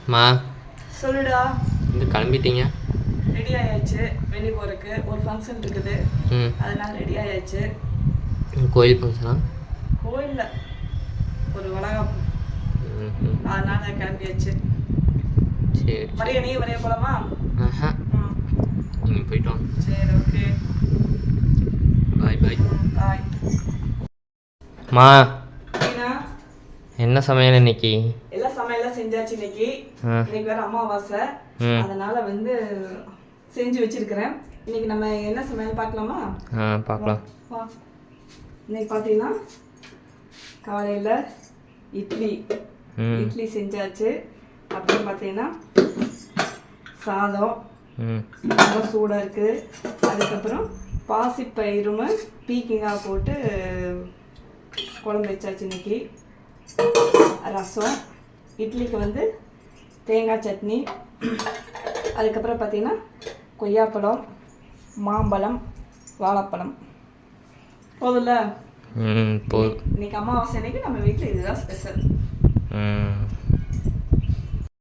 மா சொல்லுடா. இந்த கிளம்பிட்டீங்க? ரெடி ஆயாச்சு வெளியே போகிறதுக்கு. ஒரு ஃபங்க்ஷன் இருக்குது, அதனால ரெடி ஆயாச்சு. கோயில் ஃபங்க்ஷனா? கோயிலில் ஒரு வளகாப்பு, அதனால கிளம்பியாச்சு. சரி வரைய நீ வரைய போலாமா? ஆஹா, நீங்கள் போயிட்டு வாங்க. சரி, ஓகே, பாய் பாய். பாய். மா ஏன்னா என்ன சமையல் இன்னைக்கு? எல்லாம் சமையல்லாம் செஞ்சாச்சு இன்னைக்கு. இன்னைக்கு வேற அமாவாசை, அதனால வந்து செஞ்சு வச்சிருக்கிறேன். இன்னைக்கு நம்ம என்ன சமையல் பார்க்கலாமா? பார்க்கலாம். இன்னைக்கு பார்த்தீங்கன்னா காலையில் இட்லி செஞ்சாச்சு. அப்புறம் பார்த்தீங்கன்னா சாதம் ரொம்ப சூடாக இருக்குது. அதுக்கப்புறம் பாசிப்பயிரும் பீக்கிங்காக போட்டு குழம்பு வச்சாச்சு இன்னைக்கு. ரசம், இட்லிக்கு வந்து தேங்காய் சட்னி. அதுக்கப்புறம் பார்த்தீங்கன்னா கொய்யாப்பழம், மாம்பழம், வாழைப்பழம். போதும்ல? போதும். இன்னைக்கு அமாவாசை அன்னைக்கு நம்ம வீட்டில் இதுதான் ஸ்பெஷல்.